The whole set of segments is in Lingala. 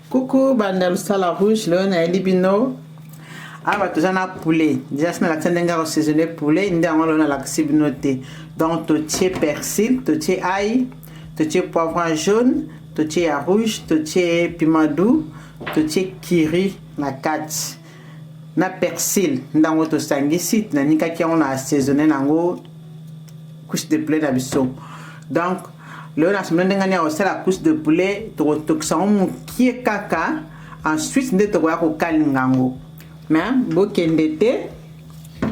Coucou bandal sala rouge le na libino aba tozana poulet déjà c'est la tendance à assaisonner poulet ndi angolo na la sibinoté donc to tie persil to tie ail to tie poivron jaune to tie rouge to tie piment doux to tie kiri na kati na persil ndango to sangisi na nika ki on a assaisonner nango couche de poulet na biso donc le na semaine ngani o la couche de poulet to toksa on ki kaka ensuite nde to ko kalingango mais bo kendete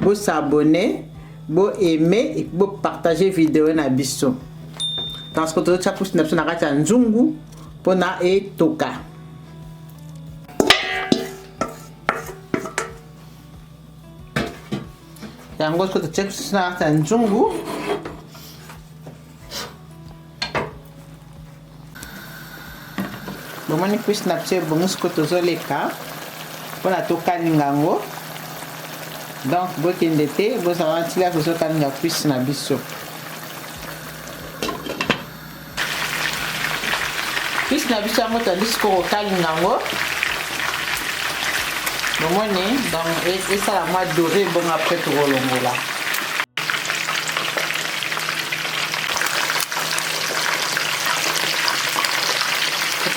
bo s'abonner bo aimer et bo partager vidéo na biso parce que to cha couche na biso na kati nzungu pona e toka yango ko to cha couche na kati nzungu bomani kuis na pse bonus ko tozoleka pona to kalingango donc bokendete bozawantila kozokalinga kuis na biso kuis na biso yango tandisi ko kalingango bomoni donc esala mwa doré bon après tokolongola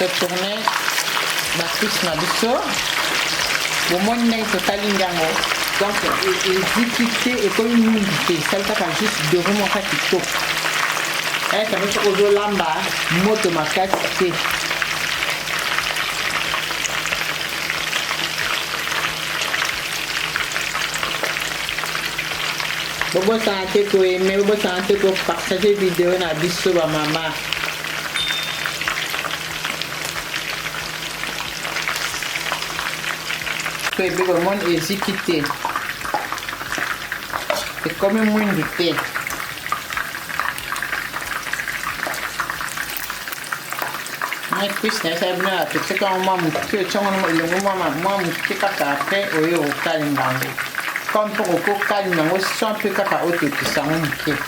tourner la couche na biso bon moi n'est que kalingango donc exécuter et comme une unité ça va juste de remonter tout et ça va se ozo lamba moto makasi bobo santé ko aimer bobo santé ko partager vidéo na biso ba mama et bien le monde exécuté c'est comme une mouine de thé mais puis ça ça bien tout ce qu'on m'a montré tu vois moi montré kaka après au kalingango comme pour au kalingango sans peu kaka auto qui ça monte